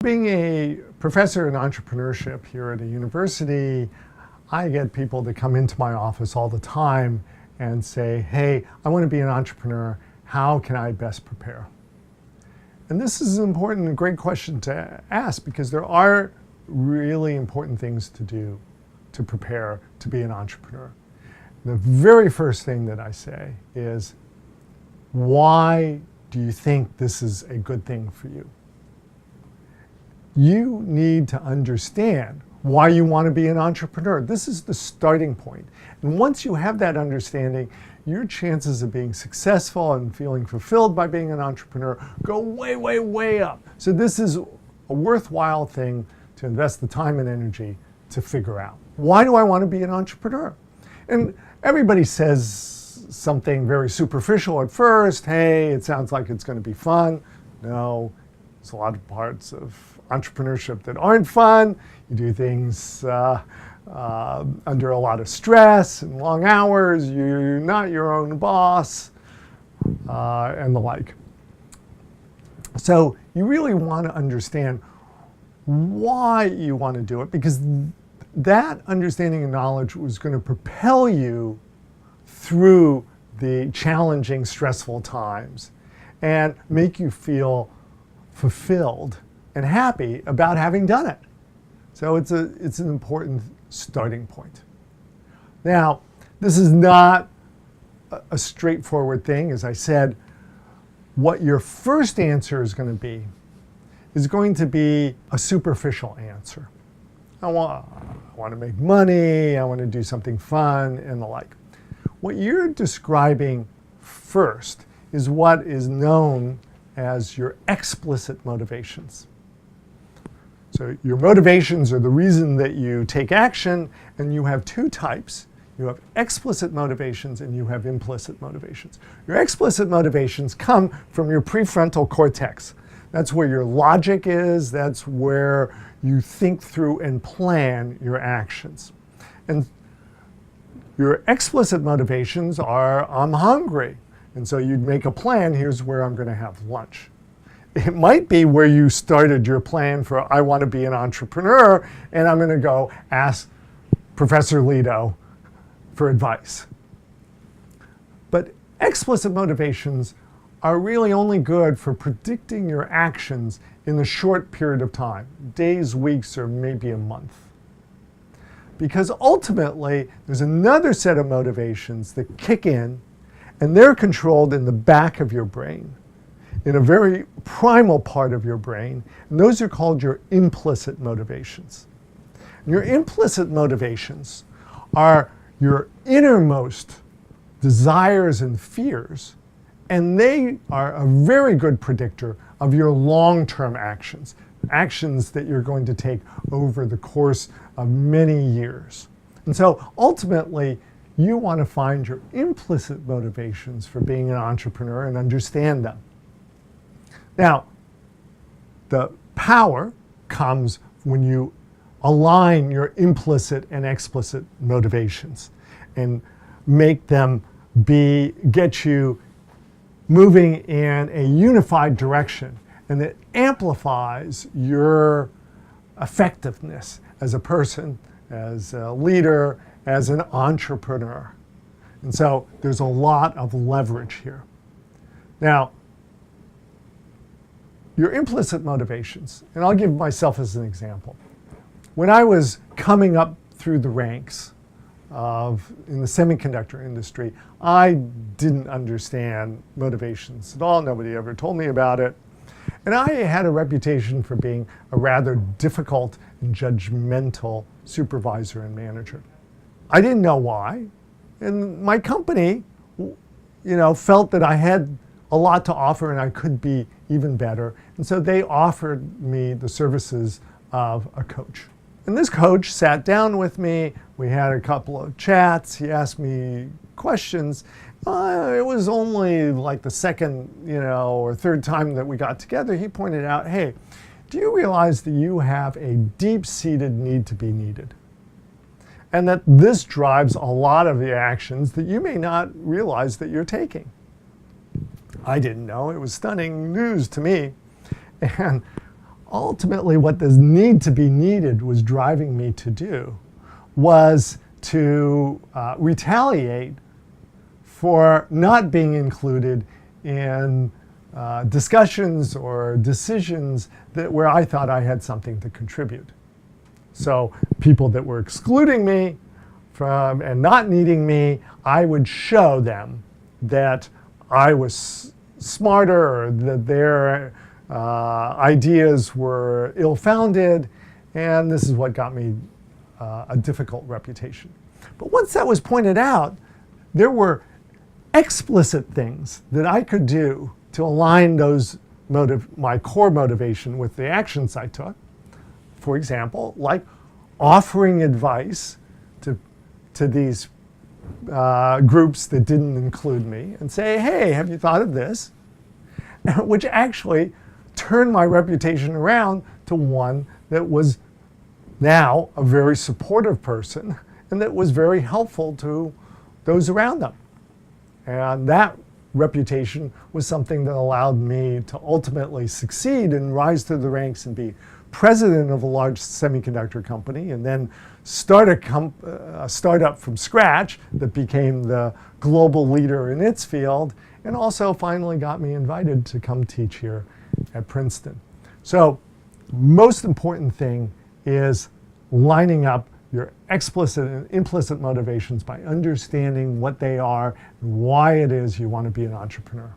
Being a professor in entrepreneurship here at a university, I get people that come into my office all the time and say, hey, I want to be an entrepreneur. How can I best prepare? And this is an important and great question to ask because there are really important things to do to prepare to be an entrepreneur. The very first thing that I say is, why do you think this is a good thing for you? You need to understand why you want to be an entrepreneur. This is the starting point. And once you have that understanding, your chances of being successful and feeling fulfilled by being an entrepreneur go way, way, way up. So this is a worthwhile thing to invest the time and energy to figure out. Why do I want to be an entrepreneur? And everybody says something very superficial at first. Hey, it sounds like it's going to be fun. No, there's a lot of parts of entrepreneurship that aren't fun. You do things under a lot of stress and long hours. You're not your own boss and the like. So you really want to understand why you want to do it, because that understanding and knowledge was going to propel you through the challenging, stressful times and make you feel fulfilled and happy about having done it. So it's an important starting point. Now, this is not a straightforward thing. As I said, what your first answer is going to be a superficial answer. I want to make money, I want to do something fun, and the like. What you're describing first is what is known as your explicit motivations. So your motivations are the reason that you take action, and you have two types. You have explicit motivations and you have implicit motivations. Your explicit motivations come from your prefrontal cortex. That's where your logic is. That's where you think through and plan your actions. And your explicit motivations are, I'm hungry. And so you'd make a plan, here's where I'm going to have lunch. It might be where you started your plan for, I want to be an entrepreneur, and I'm going to go ask Professor Lito for advice. But explicit motivations are really only good for predicting your actions in a short period of time, days, weeks, or maybe a month. Because ultimately, there's another set of motivations that kick in, and they're controlled in the back of your brain, in a very primal part of your brain, and those are called your implicit motivations. And your implicit motivations are your innermost desires and fears, and they are a very good predictor of your long-term actions, actions that you're going to take over the course of many years. And so ultimately, you want to find your implicit motivations for being an entrepreneur and understand them. Now, the power comes when you align your implicit and explicit motivations and make them get you moving in a unified direction, and that amplifies your effectiveness as a person, as a leader, as an entrepreneur. And so there's a lot of leverage here. Now, your implicit motivations, and I'll give myself as an example. When I was coming up through the ranks in the semiconductor industry, I didn't understand motivations at all. Nobody ever told me about it. And I had a reputation for being a rather difficult and judgmental supervisor and manager. I didn't know why. And my company, felt that I had a lot to offer and I could be even better. And so they offered me the services of a coach. And this coach sat down with me. We had a couple of chats. He asked me questions. It was only like the second, or third time that we got together. He pointed out, hey, do you realize that you have a deep-seated need to be needed? And that this drives a lot of the actions that you may not realize that you're taking. I didn't know. It was stunning news to me. And ultimately what the need to be needed was driving me to do was to retaliate for not being included in discussions or decisions where I thought I had something to contribute. So people that were excluding me from and not needing me, I would show them that I was smarter or that their ideas were ill-founded, and this is what got me a difficult reputation. But once that was pointed out, there were explicit things that I could do to align my core motivation with the actions I took. For example, like offering advice to these groups that didn't include me and say, hey, have you thought of this? Which actually turned my reputation around to one that was now a very supportive person and that was very helpful to those around them. And that reputation was something that allowed me to ultimately succeed and rise through the ranks and be president of a large semiconductor company, and then start a startup from scratch that became the global leader in its field, and also finally got me invited to come teach here at Princeton. So most important thing is lining up your explicit and implicit motivations by understanding what they are and why it is you want to be an entrepreneur.